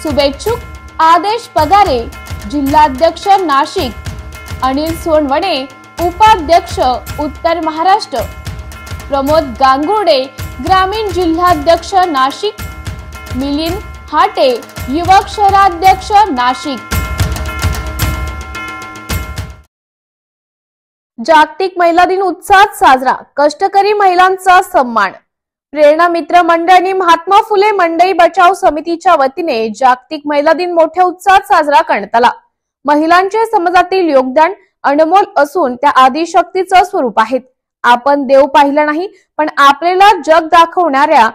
शुभेच्छुक आदेश पगारे जिल्हाध्यक्ष नाशिक, अनिल सोनवणे उपाध्यक्ष उत्तर महाराष्ट्र, प्रमोद गांगुर्डे ग्रामीण जिल्हाध्यक्ष नाशिक, मिलिंद हाटे युवक शहराध्यक्ष नाशिक. जागतिक महिला दिन उत्साहात साजरा, कष्टकरी महिलांचा सन्मान. प्रेरणा मित्र मंडळ आणि महात्मा फुले मंडई बचाव समितीच्या वतीने जागतिक महिला दिन मोठ्या उत्साहात साजरा करण्यात आला. महिलांचे समाजातील योगदान अनमोल असून त्या आदिशक्तीचं स्वरूप आहेत. आपण देव पाहिला नाही, पण आपल्याला जग दाखवणाऱ्या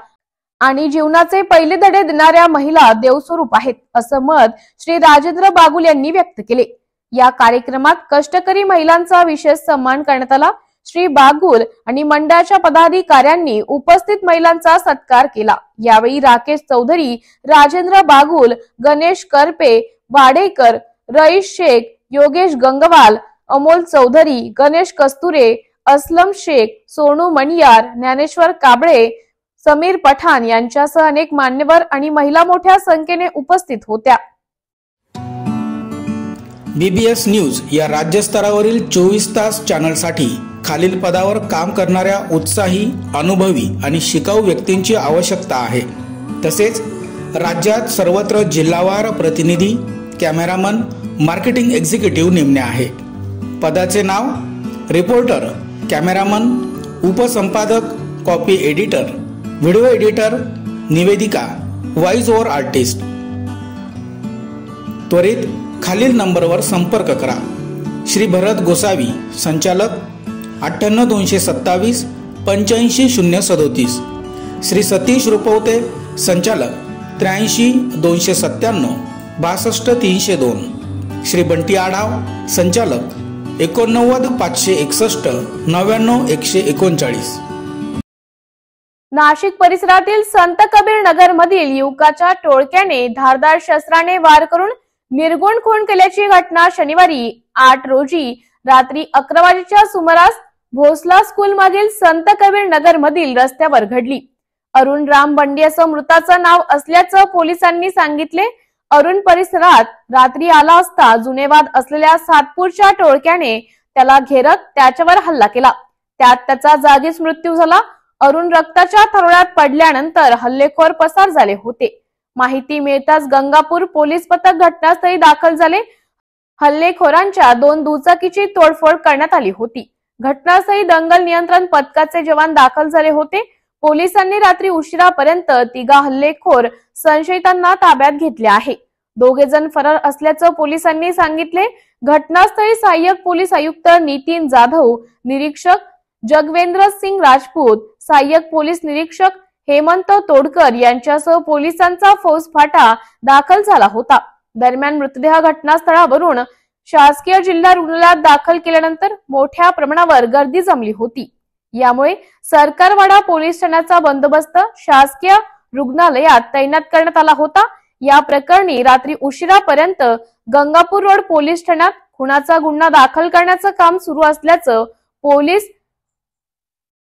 आणि जीवनाचे पहिले धडे देणाऱ्या महिला देवस्वरूप आहेत, असं मत श्री राजेंद्र बागुल यांनी व्यक्त केले. या कार्यक्रमात कष्टकरी महिलांचा विशेष सन्मान करण्यात आला. श्री बागुल आणि मंडळाच्या पदाधिकाऱ्यांनी उपस्थित महिलांचा सत्कार केला. यावेळी राकेश चौधरी, राजेंद्र बागुल, गणेश करपे, वाडेकर, रईस शेख, योगेश गंगवाल, अमोल चौधरी, गणेश कस्तुरे, असलम शेख, सोनू मणियार, ज्ञानेश्वर काबळे, समीर पठाण यांच्यासह अनेक मान्यवर आणि महिला मोठ्या संख्येने उपस्थित होत्या. BBS न्यूज या राज्यस्तरावरील 24 तास चॅनलसाठी खालील पदावर काम करणाऱ्या उत्साही, अनुभवी आणि शिकाऊ व्यक्तींची आवश्यकता आहे. तसेच राज्यात सर्वत्र जिल्हावार प्रतिनिधी, कॅमेरामन, मार्केटिंग एक्झिक्युटिव्ह नेमणे आहे. पदाचे नाव: रिपोर्टर, कॅमेरामन, उपसंपादक, कॉपी एडिटर, व्हिडिओ एडिटर, निवेदिका, व्हॉइस ओव्हर आर्टिस्ट. त्वरित खालील नंबरवर संपर्क करा. श्री भरत गोसावी, संचालक, 98 227 85 037. श्री सतीश रुपवते, संचालक, 83 297 62 302. श्री बंटी आढाव, संचालक, 89 561 99 139. नाशिक परिसरातील संत कबीर नगर मधील युवकाच्या टोळक्याने धारदार शस्त्राने वार करून निर्गुण खून केल्याची घटना शनिवारी 8 रोजी रात्री 11 वाजेच्या सुमारास भोसला स्कूल मागील संत कबीर नगर मधील रस्त्यावर घडली. अरुण राम बंडी असं मृताचं नाव असल्याचं पोलिसांनी सांगितले. अरुण परिसरात रात्री आला असता जुनेवाद असलेल्या सातपूरच्या टोळक्याने त्याला घेरत त्याच्यावर हल्ला केला. त्यात त्याचा जागीच मृत्यू झाला. अरुण रक्ताच्या थारोळ्यात पडल्यानंतर हल्लेखोर पसार झाले होते. माहिती मिळताच गंगापूर पोलीस पथक घटनास्थळी दाखल झाले. हल्लेखोरांच्या 2 दुचाकीची तोडफोड करण्यात आली होती. घटनास्थळी दंगल नियंत्रण पथकाचे जवान दाखल झाले होते. पोलिसांनी रात्री उशिरापर्यंत 3 हल्लेखोर संशयितांना ताब्यात घेतले आहे. 2 जण फरार असल्याचं पोलिसांनी सांगितले. घटनास्थळी सहाय्यक पोलीस आयुक्त नितीन जाधव, निरीक्षक जगवेंद्र सिंग राजपूत, सहाय्यक पोलीस निरीक्षक हेमंत तोडकर यांच्यासह पोलिसांचा फौजफाटा दाखल झाला होता. दरम्यान मृतदेह घटनास्थळावरून शासकीय जिल्हा रुग्णालयात दाखल केल्यानंतर मोठ्या प्रमाणावर गर्दी जमली होती. यामुळे सरकारवाडा पोलीस ठाण्याचा बंदोबस्त शासकीय रुग्णालयात तैनात करण्यात आला होता. या प्रकरणी रात्री उशिरापर्यंत गंगापूर रोड पोलीस ठाण्यात खुनाचा गुन्हा दाखल करण्याचं काम सुरू असल्याचं पोलीस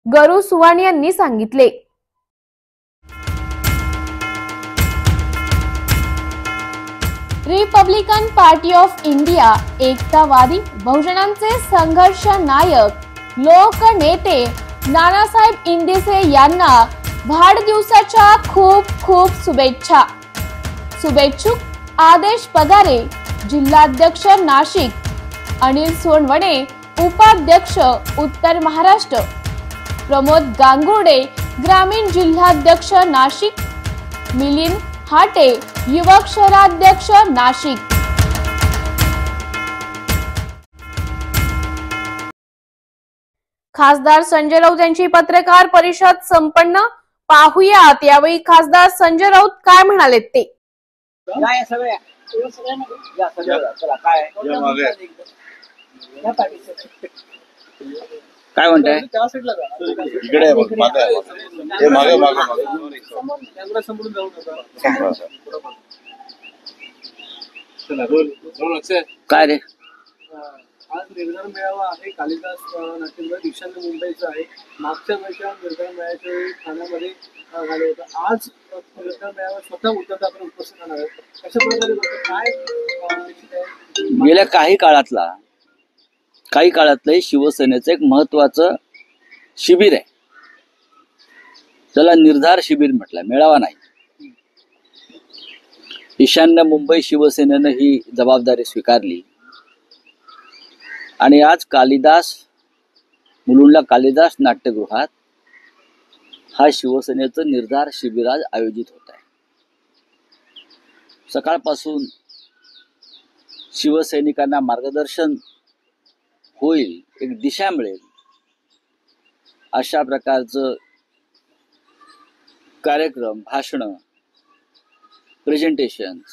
गरू सुवाणी यांनी सांगितले. रिपब्लिकन पार्टी ऑफ इंडिया एकतावादी बहुजनांचे संघर्ष नायक लोकनेते नानासाहेब इंदिसे यांना वाढदिवसाच्या खूप खूप शुभेच्छा. शुभेच्छुक आदेश पगारे, जिल्हाध्यक्ष नाशिक, अनिल सोनवणे, उपाध्यक्ष उत्तर महाराष्ट्र, प्रमोद गांगुर्डे, ग्रामीण जिल्हाध्यक्ष नाशिक, मिलिंद हाटे, युवक शहराध्यक्ष नाशिक. खासदार संजय राऊत यांची पत्रकार परिषद संपन्न. पाहुयात यावेळी खासदार संजय राऊत काय म्हणाले ते. काय म्हणताय? इकडे काय रे? आज निर्धार मेळावा आहे कालिदास नाट्यगृह ईशान्य मुंबईचा आहे. मागच्या वर्षात निर्धार मेळाव्याच्या वेळी ठाण्यामध्ये झालं होतं. आज निर्धार मेळावा स्वतः उद्धव ठाकरे उपस्थित राहणार आहेत. अशा प्रकारे काय गेल्या काही काळातलं शिवसेनेचं एक महत्वाचं शिबिर आहे. त्याला निर्धार शिबिर म्हटलं, मेळावा नाही. ईशान्य मुंबई शिवसेनेनं ही जबाबदारी स्वीकारली आणि आज मुलुंडला कालिदास नाट्यगृहात हा शिवसेनेचं निर्धार शिबिर आज आयोजित होत आहे. सकाळपासून शिवसैनिकांना मार्गदर्शन होईल, एक दिशा मिळेल अशा प्रकारचं कार्यक्रम, भाषणं, प्रेझेंटेशन्स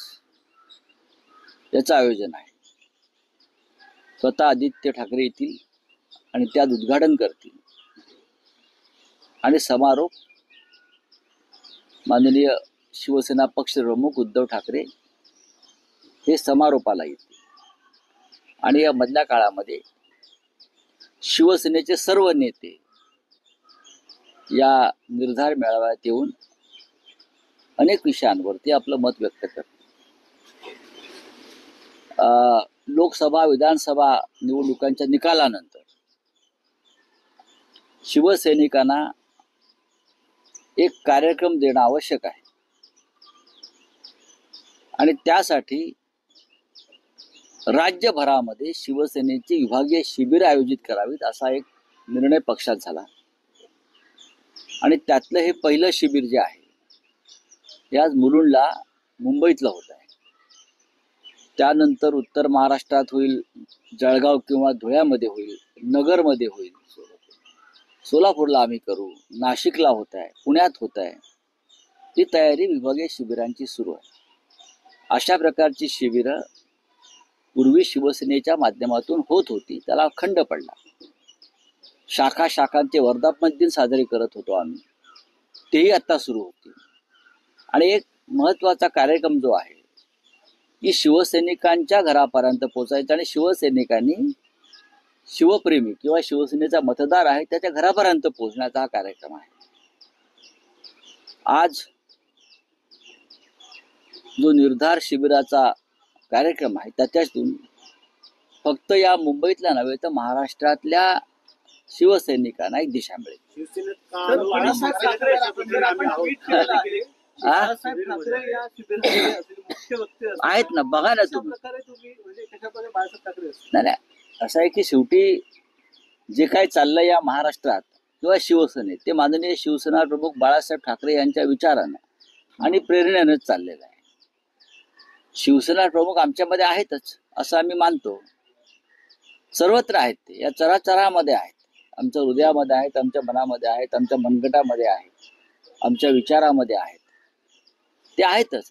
याचं आयोजन आहे. स्वतः आदित्य ठाकरे येतील आणि त्यात उद्घाटन करतील आणि समारोप माननीय शिवसेना पक्षप्रमुख उद्धव ठाकरे हे समारोपाला येतील. आणि या मधल्या काळामध्ये शिवसेनेचे सर्व नेते या निर्धार मेळाव्यात येऊन अनेक विषयांवरती आपलं मत व्यक्त करतात. लोकसभा विधानसभा निवडणुकांच्या निकालानंतर शिवसैनिकांना एक कार्यक्रम देणं आवश्यक आहे आणि त्यासाठी राज्यभरामध्ये शिवसेनेची विभागीय शिबिर आयोजित करावीत असा एक निर्णय पक्षात झाला. आणि त्यातलं हे पहिलं शिबिर जे आहे हे आज मुलुंडला मुंबईतलं होत आहे. त्यानंतर उत्तर महाराष्ट्रात होईल, जळगाव किंवा धुळ्यामध्ये होईल, नगरमध्ये होईल, सोलापूरला आम्ही करू, नाशिकला होत आहे, पुण्यात होत आहे. ही तयारी विभागीय शिबिरांची सुरू आहे. अशा प्रकारची शिबिरं पूर्वी शिवसेनेच्या माध्यमातून होत होती, त्याला खंड पडला. शाखांचे वर्धापन दिन साजरे करत होतो आम्ही, तेही आता सुरू होते. आणि एक महत्वाचा कार्यक्रम जो आहे की शिवसैनिकांच्या घरापर्यंत पोहोचायचा आणि शिवसैनिकांनी, शिवप्रेमी किंवा शिवसेनेचा मतदार आहे त्याच्या घरापर्यंत पोहोचण्याचा हा कार्यक्रम आहे. आज जो निर्धार शिबिराचा कार्यक्रम आहे त्याच्यातून फक्त या मुंबईतल्या नव्हे तर महाराष्ट्रातल्या शिवसैनिकांना एक दिशा मिळेल. आहेत ना, बघा ना तुम्ही. नाही, असं आहे की शेवटी जे काय चाललंय या महाराष्ट्रात किंवा शिवसेनेत ते माननीय शिवसेना प्रमुख बाळासाहेब ठाकरे यांच्या विचारानं आणि प्रेरणेनंच चाललेलं आहे. शिवसेना प्रमुख आमच्यामध्ये आहेतच असं आम्ही मानतो. सर्वत्र आहेत ते, या चराचरामध्ये आहेत, आमच्या हृदयामध्ये आहेत, आमच्या मनामध्ये आहेत, आमच्या मनगटामध्ये आहेत, आमच्या विचारामध्ये आहेत. ते आहेतच.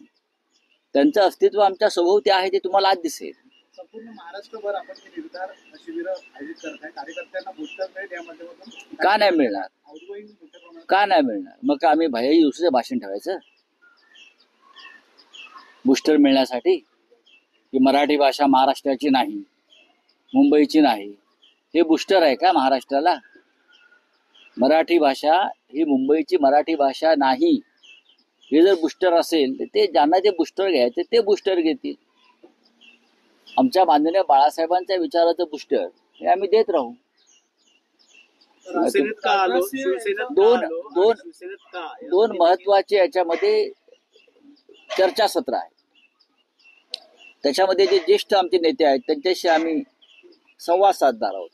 त्यांचं अस्तित्व आमच्या सभोवती आहे, ते तुम्हाला आज दिसेल. संपूर्ण महाराष्ट्रभर आपण हे निर्धार शिबिर आयोजित करत आहे. कार्यकर्त्यांना बूस्टर मिळेल या माध्यमातून का नाही मिळणार? का नाही मिळणार? मग का आम्ही भैया दिवसाचं भाषण ठेवायचं बूस्टर मिळण्यासाठी? की मराठी भाषा महाराष्ट्राची नाही, मुंबईची नाही, हे बूस्टर आहे का महाराष्ट्राला? मराठी भाषा ही मुंबईची मराठी भाषा नाही, हे जर बूस्टर असेल तर ते ज्यांना ते बूस्टर घ्यायचे ते बूस्टर घेतील. आमच्या माननीय बाळासाहेबांच्या विचाराचं बूस्टर हे आम्ही देत राहू. दोन महत्वाचे याच्यामध्ये चर्चासत्र आहे. त्याच्यामध्ये जे ज्येष्ठ आमचे नेते आहेत त्यांच्याशी आम्ही संवाद साधणार आहोत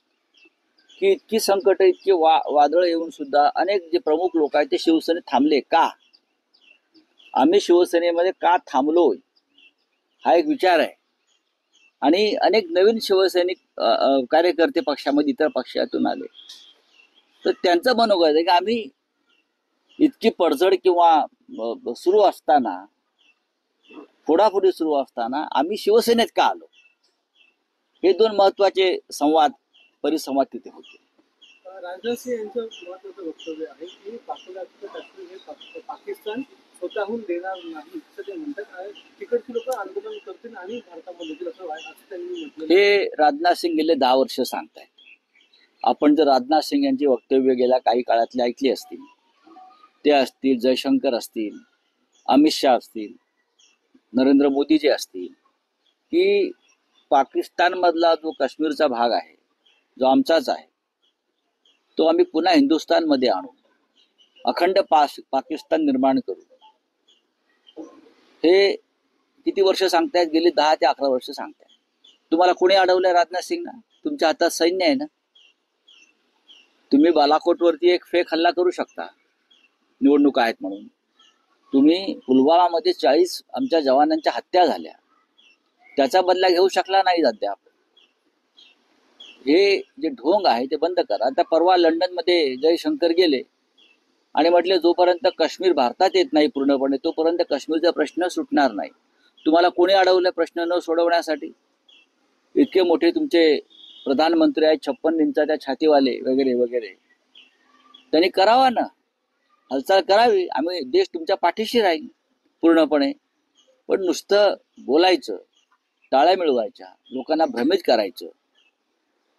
की इतकी संकट, इतकी वादळ येऊन सुद्धा अनेक जे प्रमुख लोक आहेत ते शिवसेनेत थांबले का? आम्ही शिवसेनेमध्ये का थांबलोय हा एक विचार आहे. आणि अनेक नवीन शिवसैनिक कार्यकर्ते पक्षामध्ये इतर पक्षातून आले तर त्यांचं मनोगत आहे की आम्ही इतकी पडझड किंवा सुरू असताना, फोडाफोडी सुरू असताना आम्ही शिवसेनेत का आलो? हे दोन महत्वाचे परिसंवाद तिथे होते. राजनाथ सिंह यांचं महत्वाचं वक्तव्य आहे की पाकिस्तान स्वतःहून देणार नाही असं ते म्हणतात. तिकडची लोक आंदोलन करतील आणि भारतामध्ये असं त्यांनी म्हटलं. हे राजनाथ सिंह गेले 10 वर्ष सांगतायत. आपण जर राजनाथ सिंह यांची वक्तव्य गेल्या काही काळातली ऐकली असतील, ते असतील, जयशंकर असतील, अमित शहा असतील, नरेंद्र मोदी जे असतील, की पाकिस्तान मधला जो काश्मीरचा भाग आहे जो आमचाच आहे तो आम्ही पुन्हा हिंदुस्थानमध्ये आणू, अखंड पाकिस्तान निर्माण करू. हे किती वर्ष सांगतायत? गेली 10 ते 11 वर्ष सांगतायत. तुम्हाला कोणी अडवलंय? राजनाथ सिंगना. तुमच्या हातात सैन्य आहे ना. तुम्ही बालाकोटवरती एक फेक हल्ला करू शकता, निवडणुका आहेत म्हणून. तुम्ही पुलवामामध्ये 40 आमच्या जवानांच्या हत्या झाल्या, त्याचा बदला घेऊ शकला नाही अद्याप. हे जे ढोंग आहे ते बंद करा. आता परवा लंडनमध्ये जयशंकर गेले आणि म्हटले जोपर्यंत काश्मीर भारतात येत नाही पूर्णपणे तोपर्यंत काश्मीरचा प्रश्न सुटणार नाही. तुम्हाला कोणी अडवलं प्रश्न न सोडवण्यासाठी? इतके मोठे तुमचे प्रधानमंत्री आहेत, 56 इंचाच्या छातीवाले वगैरे वगैरे. त्यांनी करावा ना, हालचाल करावी. आम्ही देश तुमच्या पाठीशी राहील पूर्णपणे. पण नुसतं बोलायचं, टाळ्या मिळवायच्या, लोकांना भ्रमित करायचं.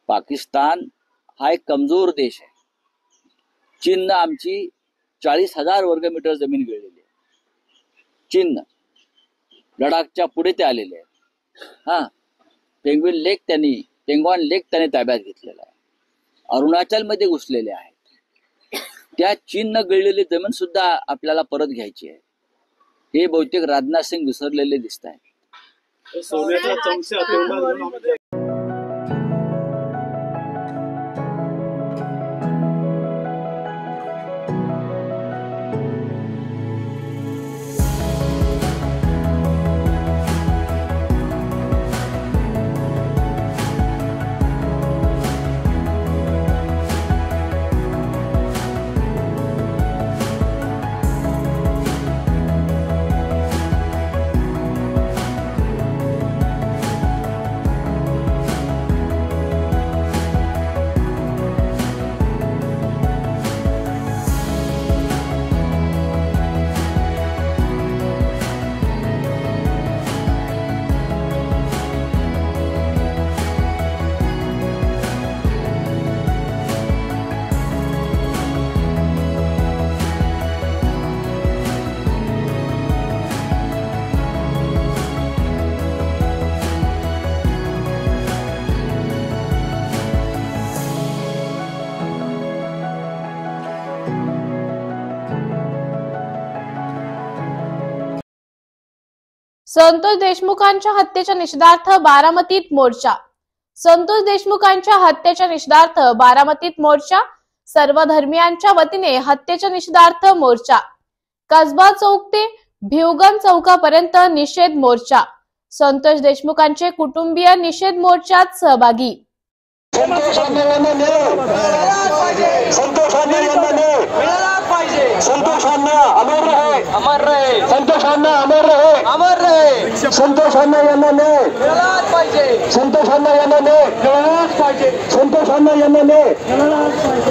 पाकिस्तान हा एक कमजोर देश आहे. चीननं आमची 40,000 वर्गमीटर जमीन गिळलेली आहे. चीननं लडाखच्या पुढे ते आलेले आहेत. पेंग्विन लेक त्यांनी ताब्यात घेतलेला आहे. अरुणाचलमध्ये घुसलेले आहेत. त्या चीननं गिळलेली जमीन सुद्धा आपल्याला परत घ्यायची आहे. हे बहुतेक राजनाथ सिंग विसरलेले दिसत आहेत. सोन्याचा चमचा संतोष देशमुखांच्या हत्येच्या निषेधार्थ बारामतीत मोर्चा. संतोष देशमुखांच्या हत्येच्या निषेधार्थ बारामतीत मोर्चा. सर्व धर्मियांच्या वतीने हत्येच्या निषेधार्थ मोर्चा. कसबा चौक ते भिवगण चौकापर्यंत निषेध मोर्चा. संतोष देशमुखांचे कुटुंबीय निषेध मोर्चात सहभागी. संतोषांना अमर रहे, अमर रहे. संतोषांना अमर रहे, अमर रहे. संतोषांना यांना न्याय मिळालाच पाहिजे. संतोषांना यांना न्याय मिळालाच पाहिजे. संतोषांना यांना न्याय मिळालाच पाहिजे.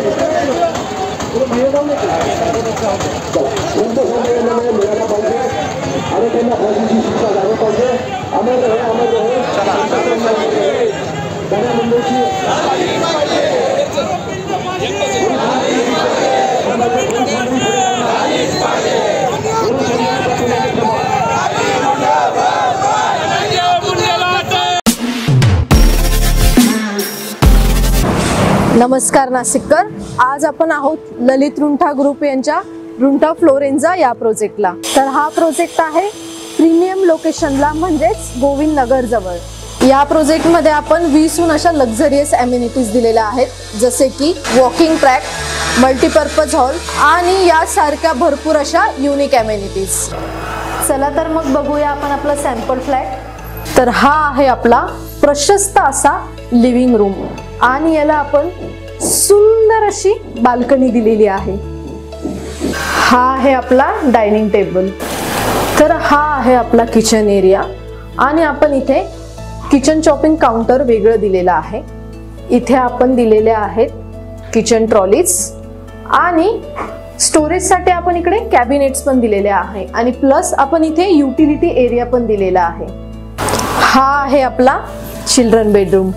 संतोषांना यांना न्याय मिळाला पाहिजे आणि त्यांना फाशीची शिक्षा झाली पाहिजे. अमर रहे, अमर रहे. त्यांना मुंबईची नमस्कार नाशिककर. आज आपण आहोत ललित रुंठा ग्रुप यांच्या रुंठा फ्लोरेन्झा या प्रोजेक्टला. तर हा प्रोजेक्ट आहे प्रीमियम लोकेशनला, म्हणजेच गोविंद नगर जवळ. या प्रोजेक्टमध्ये आपण 20हून अशा लक्झरियस अम्युनिटीज दिलेल्या आहेत, जसे की वॉकिंग ट्रॅक, मल्टीपर्पज हॉल आणि यासारख्या भरपूर अशा युनिक अम्युनिटीज. चला तर मग बघूया आपण आपला सॅम्पल फ्लॅट. तर हा आहे आपला प्रशस्त असा लिव्हिंग रूम आणि याला आपण सुंदर अशी बाल्कनी दिलेली आहे. हा आहे आपला डायनिंग टेबल. तर हा आहे आपला किचन एरिया आणि आपण इथे किचन चॉपिंग काउंटर वेगळं दिलेलं आहे. इथे आपण दिलेले आहेत किचन ट्रॉलीज आणि स्टोरेजसाठी आपण इकडे कॅबिनेट्स पण दिलेले आहे आणि प्लस आपण इथे युटिलिटी एरिया पण दिलेला आहे. हा आहे आपला चिल्ड्रन बेडरूम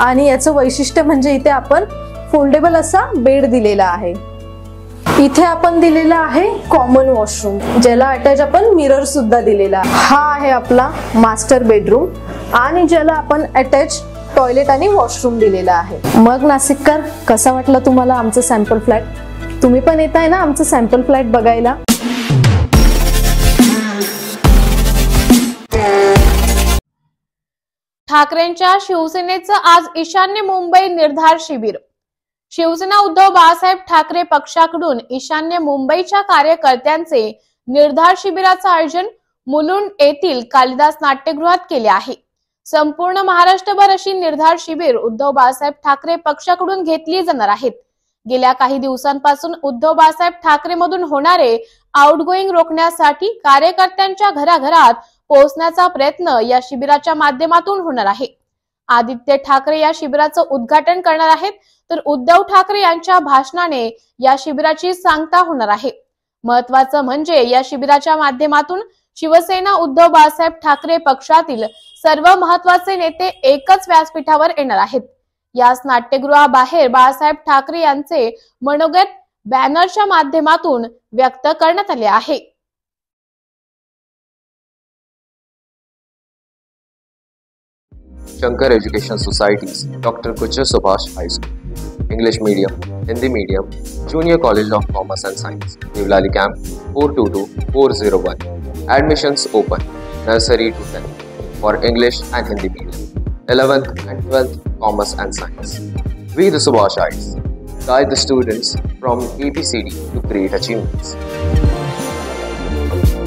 आणि याचं वैशिष्ट्य म्हणजे इथे आपण फोल्डेबल असा बेड दिलेला आहे. इथे आपण दिलेला आहे कॉमन वॉशरूम, ज्याला अटॅच आपण मिरर सुद्धा दिलेला. हा आहे आपला मास्टर बेडरूम आणि ज्याला आपण अटॅच टॉयलेट आणि वॉशरूम दिलेला आहे. मग नाशिककर, कसा वाटला तुम्हाला आमचं सॅम्पल फ्लॅट? तुम्ही पण येत आहे ना आमचं सॅम्पल फ्लॅट बघायला? ठाकरेंच्या शिवसेनेचं आज ईशान्य मुंबई निर्धार शिबिर. शिवसेना उद्धव बाळासाहेब ठाकरे पक्षाकडून ईशान्य मुंबईच्या कार्यकर्त्यांचे निर्धार शिबिराचं आयोजन मुलुंड येथील कालिदास नाट्यगृहात केले आहे. संपूर्ण महाराष्ट्रभर अशी निर्धार शिबिर उद्धव बाळासाहेब ठाकरे पक्षाकडून घेतली जाणार आहेत. गेल्या काही दिवसांपासून उद्धव बाळासाहेब ठाकरे मधून होणारे आउटगोईंग रोखण्यासाठी कार्यकर्त्यांच्या घराघरात पोहोचण्याचा प्रयत्न या शिबिराच्या माध्यमातून होणार आहे. आदित्य ठाकरे या शिबिराचं उद्घाटन करणार आहेत, तर उद्धव ठाकरे यांच्या भाषणाने या शिबिराची सांगता होणार आहे. महत्वाचं म्हणजे या शिबिराच्या माध्यमातून शिवसेना उद्धव बाळासाहेब ठाकरे पक्षातील सर्व महत्वाचे नेते एकच व्यासपीठावर येणार आहेत. याच नाट्यगृहाबाहेर बाळासाहेब ठाकरे यांचे मनोगत बॅनरच्या माध्यमातून व्यक्त करण्यात आले आहे. Shankar Education Societies, Dr. Kuchar Subhash High School, English Medium, Hindi Medium, Junior College of Commerce and Science, Devlali Camp 422401. Admissions open, nursery to 10th for English and Hindi Medium, 11th and 12th Commerce and Science. We the Subhashites guide the students from ABCD to great achievements.